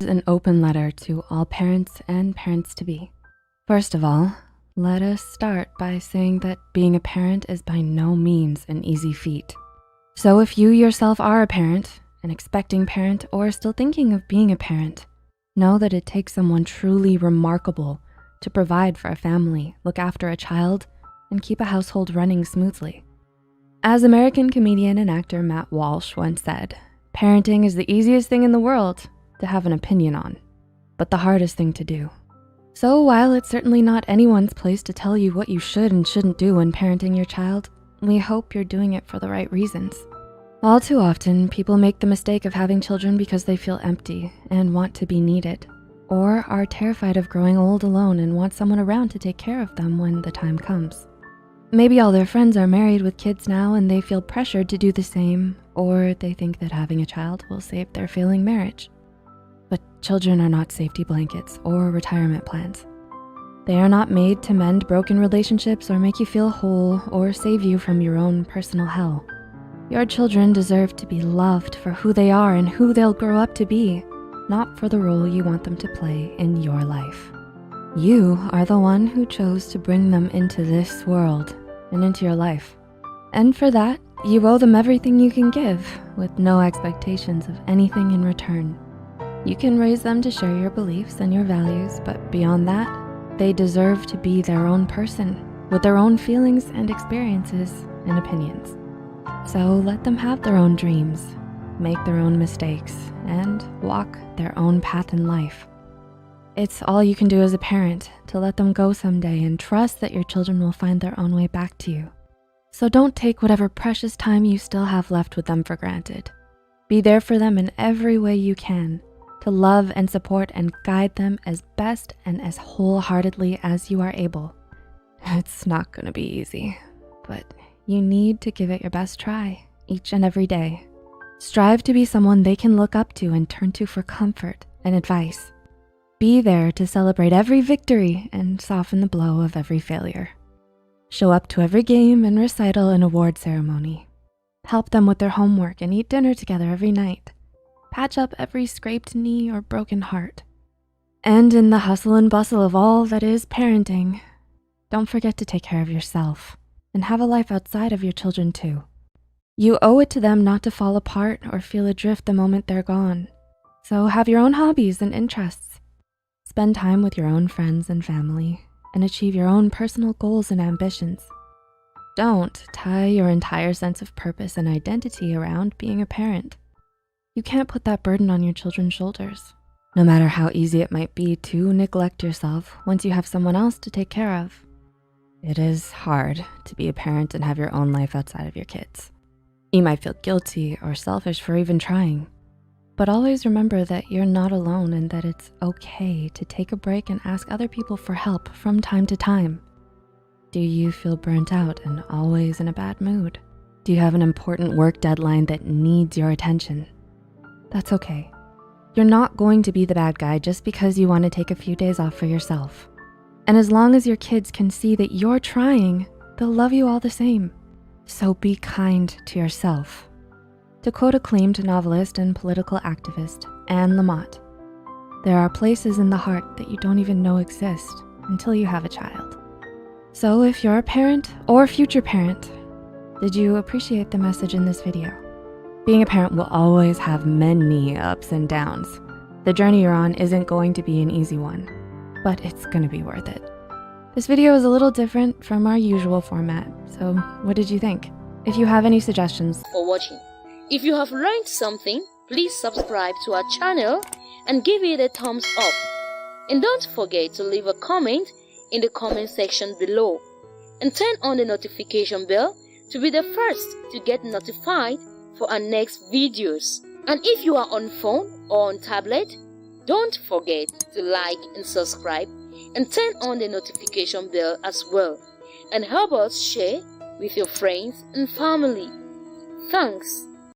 is an open letter to all parents and parents-to-be. First of all, let us start by saying that being a parent is by no means an easy feat. So if you yourself are a parent, an expecting parent, or still thinking of being a parent, know that it takes someone truly remarkable to provide for a family, look after a child, and keep a household running smoothly. As American comedian and actor Matt Walsh once said, parenting is the easiest thing in the world to have an opinion on, but the hardest thing to do. So while it's certainly not anyone's place to tell you what you should and shouldn't do when parenting your child, we hope you're doing it for the right reasons. All too often, people make the mistake of having children because they feel empty and want to be needed, or are terrified of growing old alone and want someone around to take care of them when the time comes. Maybe all their friends are married with kids now and they feel pressured to do the same, or they think that having a child will save their failing marriage. But children are not safety blankets or retirement plans. They are not made to mend broken relationships or make you feel whole or save you from your own personal hell. Your children deserve to be loved for who they are and who they'll grow up to be, not for the role you want them to play in your life. You are the one who chose to bring them into this world and into your life. And for that, you owe them everything you can give with no expectations of anything in return. You can raise them to share your beliefs and your values, but beyond that, they deserve to be their own person with their own feelings and experiences and opinions. So let them have their own dreams, make their own mistakes, and walk their own path in life. It's all you can do as a parent to let them go someday and trust that your children will find their own way back to you. So don't take whatever precious time you still have left with them for granted. Be there for them in every way you can, to love and support and guide them as best and as wholeheartedly as you are able. It's not gonna be easy, but you need to give it your best try each and every day. Strive to be someone they can look up to and turn to for comfort and advice. Be there to celebrate every victory and soften the blow of every failure. Show up to every game and recital and award ceremony. Help them with their homework and eat dinner together every night. Patch up every scraped knee or broken heart. And in the hustle and bustle of all that is parenting, don't forget to take care of yourself and have a life outside of your children too. You owe it to them not to fall apart or feel adrift the moment they're gone. So have your own hobbies and interests. Spend time with your own friends and family and achieve your own personal goals and ambitions. Don't tie your entire sense of purpose and identity around being a parent. You can't put that burden on your children's shoulders, no matter how easy it might be to neglect yourself once you have someone else to take care of. It is hard to be a parent and have your own life outside of your kids. You might feel guilty or selfish for even trying, but always remember that you're not alone and that it's okay to take a break and ask other people for help from time to time. Do you feel burnt out and always in a bad mood? Do you have an important work deadline that needs your attention? That's okay. You're not going to be the bad guy just because you want to take a few days off for yourself. And as long as your kids can see that you're trying, they'll love you all the same. So be kind to yourself. To quote acclaimed novelist and political activist Anne Lamott, there are places in the heart that you don't even know exist until you have a child. So if you're a parent or future parent, did you appreciate the message in this video? Being a parent will always have many ups and downs. The journey you're on isn't going to be an easy one, but it's gonna be worth it. This video is a little different from our usual format, so what did you think? If you have any suggestions for watching. If you have learned something, please subscribe to our channel and give it a thumbs up. And don't forget to leave a comment in the comment section below. And turn on the notification bell to be the first to get notified for our next videos. And if you are on phone or on tablet, don't forget to like and subscribe and turn on the notification bell as well. And help us share with your friends and family. Thanks.